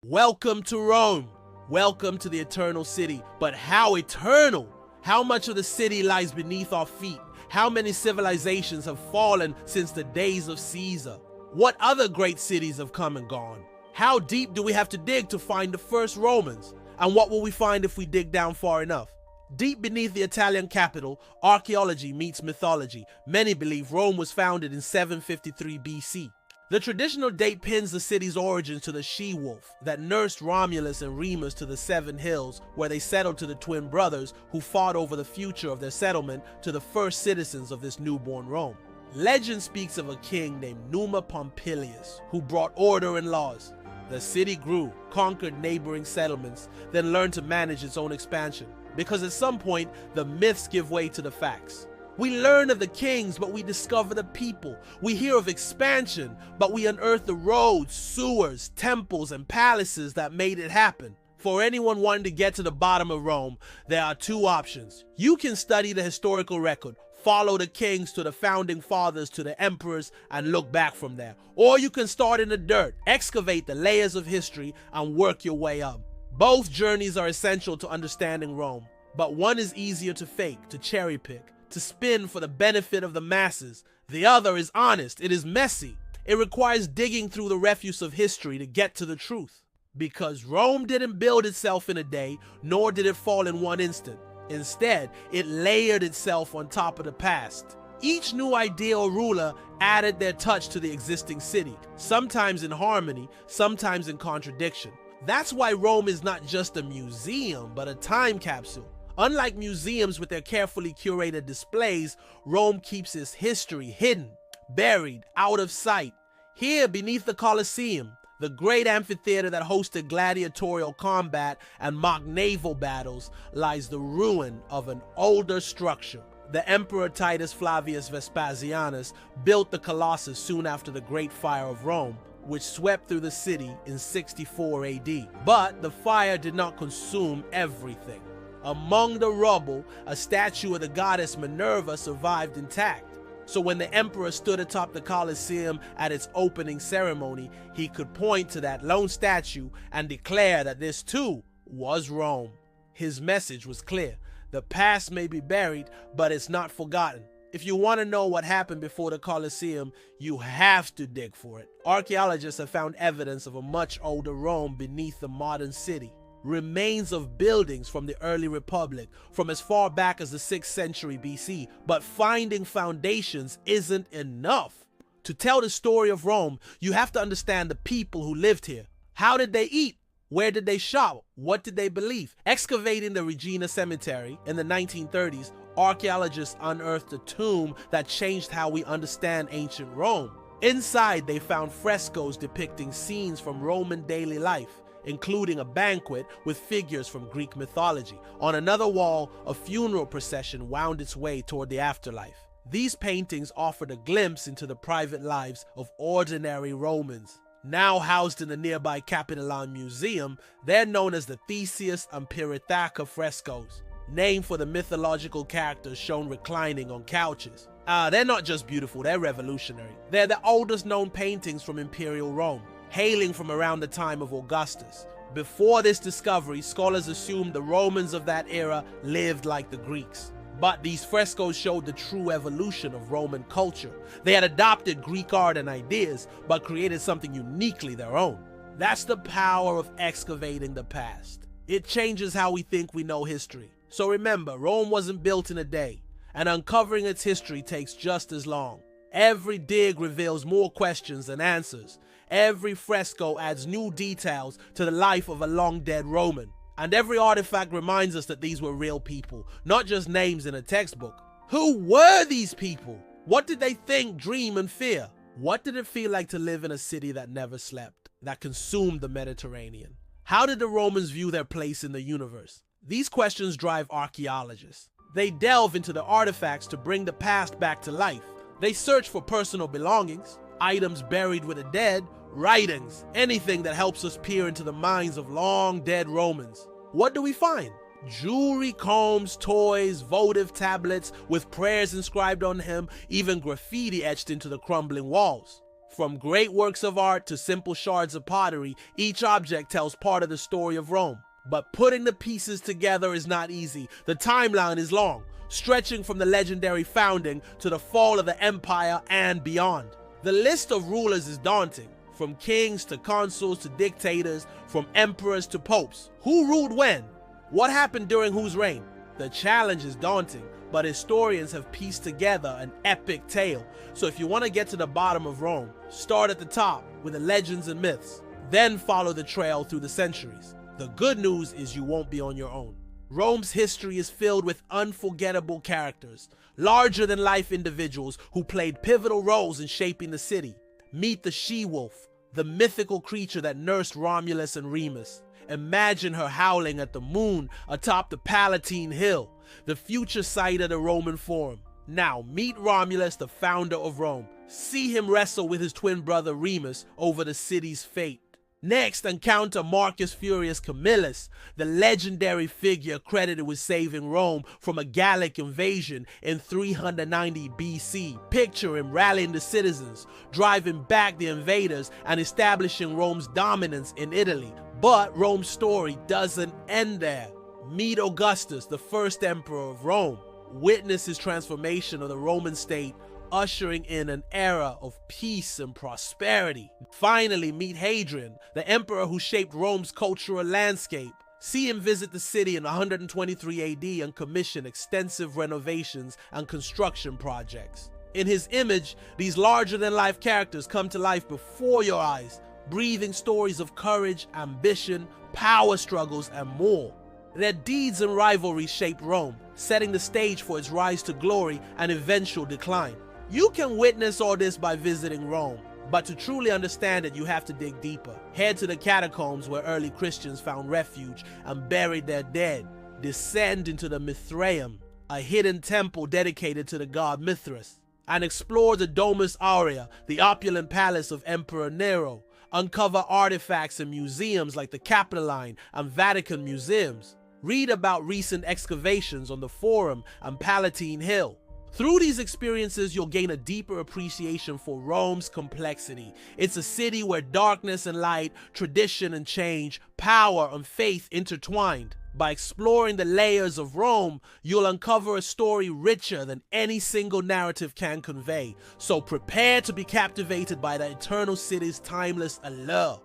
Welcome to Rome. Welcome to the eternal city. But how eternal? How much of the city lies beneath our feet? How many civilizations have fallen since the days of Caesar? What other great cities have come and gone? How deep do we have to dig to find the first Romans? And what will we find if we dig down far enough? Deep beneath the Italian capital, archaeology meets mythology. Many believe Rome was founded in 753 BC. The traditional date pins the city's origins to the she-wolf that nursed Romulus and Remus to the Seven Hills, where they settled to the twin brothers who fought over the future of their settlement to the first citizens of this newborn Rome. Legend speaks of a king named Numa Pompilius who brought order and laws. The city grew, conquered neighboring settlements, then learned to manage its own expansion. Because at some point, the myths give way to the facts. We learn of the kings, but we discover the people. We hear of expansion, but we unearth the roads, sewers, temples, and palaces that made it happen. For anyone wanting to get to the bottom of Rome, there are two options. You can study the historical record, follow the kings to the founding fathers to the emperors, and look back from there. Or you can start in the dirt, excavate the layers of history, and work your way up. Both journeys are essential to understanding Rome, but one is easier to fake, to cherry pick, to spin for the benefit of the masses. The other is honest, it is messy. It requires digging through the refuse of history to get to the truth. Because Rome didn't build itself in a day, nor did it fall in one instant. Instead, it layered itself on top of the past. Each new idea or ruler added their touch to the existing city, sometimes in harmony, sometimes in contradiction. That's why Rome is not just a museum, but a time capsule. Unlike museums with their carefully curated displays, Rome keeps its history hidden, buried, out of sight. Here, beneath the Colosseum, the great amphitheater that hosted gladiatorial combat and mock naval battles, lies the ruin of an older structure. The Emperor Titus Flavius Vespasianus built the Colossus soon after the Great Fire of Rome, which swept through the city in 64 AD. But the fire did not consume everything. Among the rubble, a statue of the goddess Minerva survived intact. So when the emperor stood atop the Colosseum at its opening ceremony, he could point to that lone statue and declare that this too was Rome. His message was clear. The past may be buried, but it's not forgotten. If you want to know what happened before the Colosseum, you have to dig for it. Archaeologists have found evidence of a much older Rome beneath the modern city. Remains of buildings from the early Republic, from as far back as the 6th century BC. But finding foundations isn't enough. To tell the story of Rome, you have to understand the people who lived here. How did they eat? Where did they shop? What did they believe? Excavating the Regina Cemetery in the 1930s, archaeologists unearthed a tomb that changed how we understand ancient Rome. Inside, they found frescoes depicting scenes from Roman daily life, including a banquet with figures from Greek mythology. On another wall, a funeral procession wound its way toward the afterlife. These paintings offered a glimpse into the private lives of ordinary Romans. Now housed in the nearby Capitoline Museum, they're known as the Theseus and Pirithaca frescoes, named for the mythological characters shown reclining on couches. They're not just beautiful, they're revolutionary. They're the oldest known paintings from Imperial Rome, hailing from around the time of Augustus. Before this discovery, scholars assumed the Romans of that era lived like the Greeks. But these frescoes showed the true evolution of Roman culture. They had adopted Greek art and ideas, but created something uniquely their own. That's the power of excavating the past. It changes how we think we know history. So remember, Rome wasn't built in a day, and uncovering its history takes just as long. Every dig reveals more questions than answers. Every fresco adds new details to the life of a long-dead Roman. And every artifact reminds us that these were real people, not just names in a textbook. Who were these people? What did they think, dream, and fear? What did it feel like to live in a city that never slept, that consumed the Mediterranean? How did the Romans view their place in the universe? These questions drive archaeologists. They delve into the artifacts to bring the past back to life. They search for personal belongings, items buried with the dead, writings, anything that helps us peer into the minds of long-dead Romans. What do we find? Jewelry, combs, toys, votive tablets with prayers inscribed on them, even graffiti etched into the crumbling walls. From great works of art to simple shards of pottery, each object tells part of the story of Rome. But putting the pieces together is not easy. The timeline is long, stretching from the legendary founding to the fall of the empire and beyond. The list of rulers is daunting, from kings to consuls to dictators, from emperors to popes. Who ruled when? What happened during whose reign? The challenge is daunting, but historians have pieced together an epic tale. So if you want to get to the bottom of Rome, start at the top with the legends and myths, then follow the trail through the centuries. The good news is you won't be on your own. Rome's history is filled with unforgettable characters, larger-than-life individuals who played pivotal roles in shaping the city. Meet the she-wolf, the mythical creature that nursed Romulus and Remus. Imagine her howling at the moon atop the Palatine Hill, the future site of the Roman Forum. Now meet Romulus, the founder of Rome. See him wrestle with his twin brother Remus over the city's fate. Next, encounter Marcus Furius Camillus, the legendary figure credited with saving Rome from a Gallic invasion in 390 BC. Picture him rallying the citizens, driving back the invaders, and establishing Rome's dominance in Italy. But Rome's story doesn't end there. Meet Augustus, the first emperor of Rome. Witness his transformation of the Roman state, ushering in an era of peace and prosperity. Finally, meet Hadrian, the emperor who shaped Rome's cultural landscape. See him visit the city in 123 AD and commission extensive renovations and construction projects. In his image, these larger-than-life characters come to life before your eyes, breathing stories of courage, ambition, power struggles, and more. Their deeds and rivalries shaped Rome, setting the stage for its rise to glory and eventual decline. You can witness all this by visiting Rome, but to truly understand it, you have to dig deeper. Head to the catacombs where early Christians found refuge and buried their dead. Descend into the Mithraeum, a hidden temple dedicated to the god Mithras, and explore the Domus Aurea, the opulent palace of Emperor Nero. Uncover artifacts in museums like the Capitoline and Vatican museums. Read about recent excavations on the Forum and Palatine Hill. Through these experiences, you'll gain a deeper appreciation for Rome's complexity. It's a city where darkness and light, tradition and change, power and faith intertwined. By exploring the layers of Rome, you'll uncover a story richer than any single narrative can convey. So prepare to be captivated by the eternal city's timeless allure.